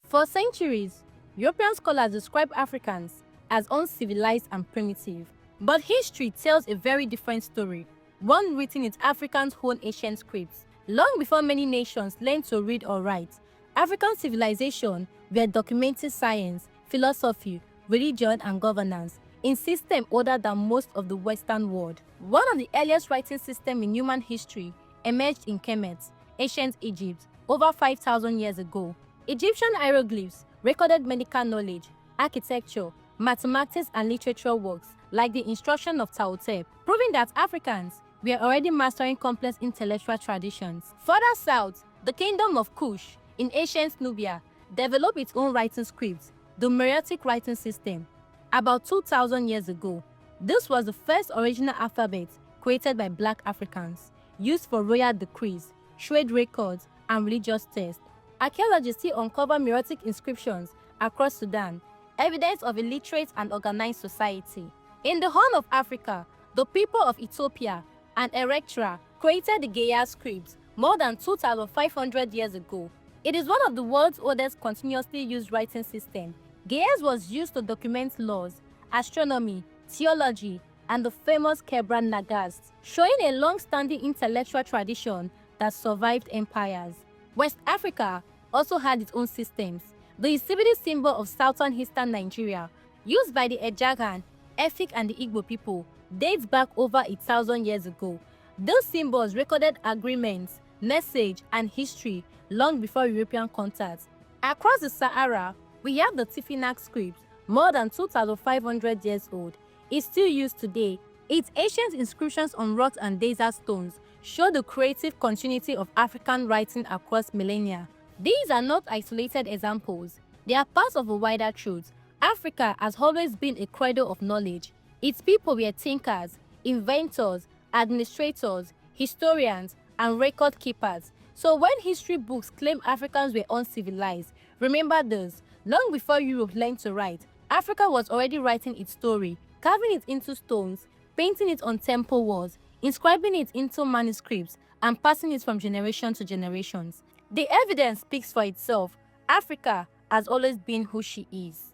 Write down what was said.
For centuries, European scholars describe Africans as uncivilized and primitive. But history tells a very different story, one written in Africans' own ancient scripts. Long before many nations learned to read or write, African civilization were documenting science, philosophy, religion, and governance in systems older than most of the Western world. One of the earliest writing systems in human history emerged in Kemet, ancient Egypt, over 5,000 years ago. Egyptian hieroglyphs recorded medical knowledge, architecture, mathematics, and literature works like the Instruction of Tauhotep, proving that Africans were already mastering complex intellectual traditions. Further south, the Kingdom of Kush in ancient Nubia developed its own writing script, the Meroitic writing system, about 2,000 years ago. This was the first original alphabet created by Black Africans, used for royal decrees, trade records, and religious texts. Archaeologists still uncover Meroitic inscriptions across Sudan, evidence of a literate and organized society. In the Horn of Africa, the people of Ethiopia and Eritrea created the Ge'ez script more than 2,500 years ago. It is one of the world's oldest continuously used writing systems. Ge'ez was used to document laws, astronomy, theology, and the famous Kebra Nagast, showing a long-standing intellectual tradition that survived empires. West Africa also had its own systems. The Isibidi symbol of southern eastern Nigeria, used by the Ejagan, Efik, and the Igbo people, dates back over 1,000 years ago. Those symbols recorded agreements, message, and history long before European contact. Across the Sahara, we have the Tifinagh script, more than 2,500 years old. It's still used today. Its ancient inscriptions on rocks and desert stones show the creative continuity of African writing across millennia. These are not isolated examples. They are parts of a wider truth. Africa has always been a cradle of knowledge. Its people were thinkers, inventors, administrators, historians, and record keepers. So when history books claim Africans were uncivilized, remember this: long before Europe learned to write, Africa was already writing its story, carving it into stones, painting it on temple walls, inscribing it into manuscripts, and passing it from generation to generations. The evidence speaks for itself. Africa has always been who she is.